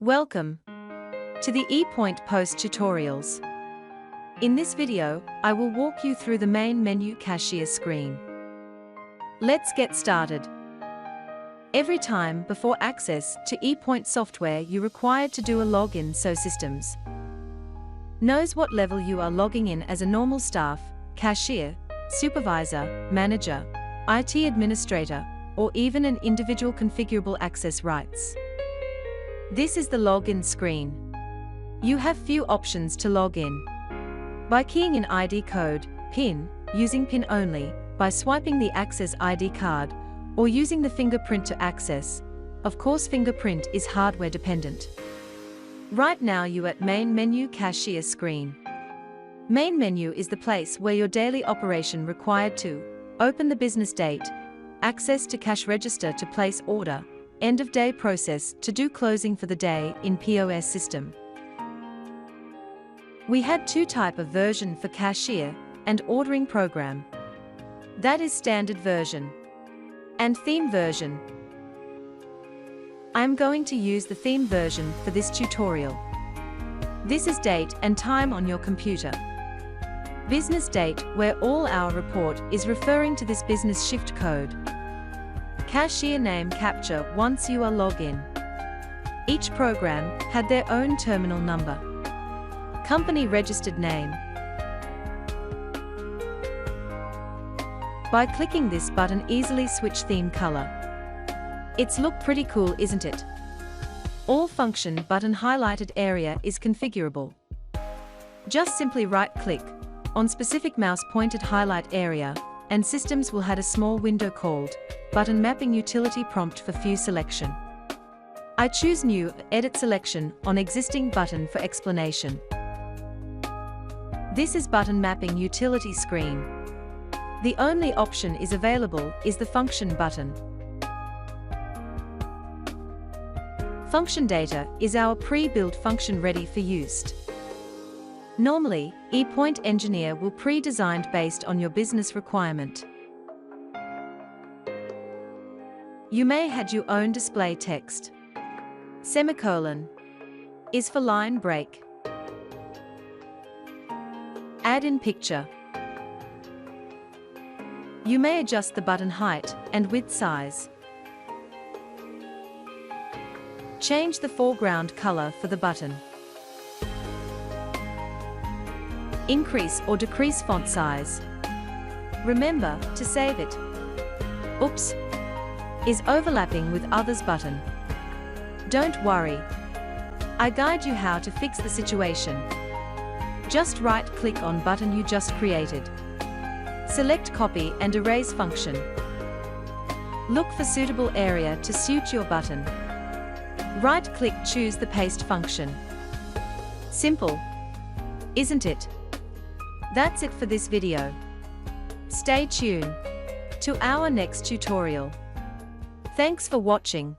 Welcome to the Epoint post tutorials. In this video, I will walk you through the main menu cashier screen. Let's get started. Every time before access to Epoint software you're required to do a login so systems knows what level you are logging in as a normal staff, cashier, supervisor, manager, IT administrator, or even an individual configurable access rights. This is the login screen. You have few options to log in. By keying in ID code, PIN, using PIN only, by swiping the Access ID card, or using the fingerprint to access. Of course, fingerprint is hardware dependent. Right now you at Main Menu Cashier screen. Main menu is the place where your daily operation required to open the business date, access to cash register to place order, end of day process to do closing for the day in POS system. We had two type of version for cashier and ordering program. That is standard version and theme version. I am going to use the theme version for this tutorial. This is date and time on your computer. Business date, where all our report is referring to this business shift code. Cashier name capture once you are logged in. Each program had their own terminal number. Company registered name. By clicking this button, easily switch theme color. It's look pretty cool, isn't it? All function button highlighted area is configurable. Just simply right-click on specific mouse pointed highlight area, and systems will have a small window called Button Mapping Utility prompt for view selection. I choose New, Edit Selection on existing button for explanation. This is Button Mapping Utility screen. The only option is available is the Function button. Function data is our pre-built function ready for use. Normally, Epoint engineer will pre-designed based on your business requirement. You may had your own display text. Semicolon is for line break. Add in picture. You may adjust the button height and width size. Change the foreground color for the button. Increase or decrease font size. Remember to save it. Oops! Is overlapping with others button. Don't worry. I guide you how to fix the situation. Just right-click on button you just created. Select Copy and Erase function. Look for suitable area to suit your button. Right-click, choose the Paste function. Simple, isn't it? That's it for this video. Stay tuned to our next tutorial. Thanks for watching.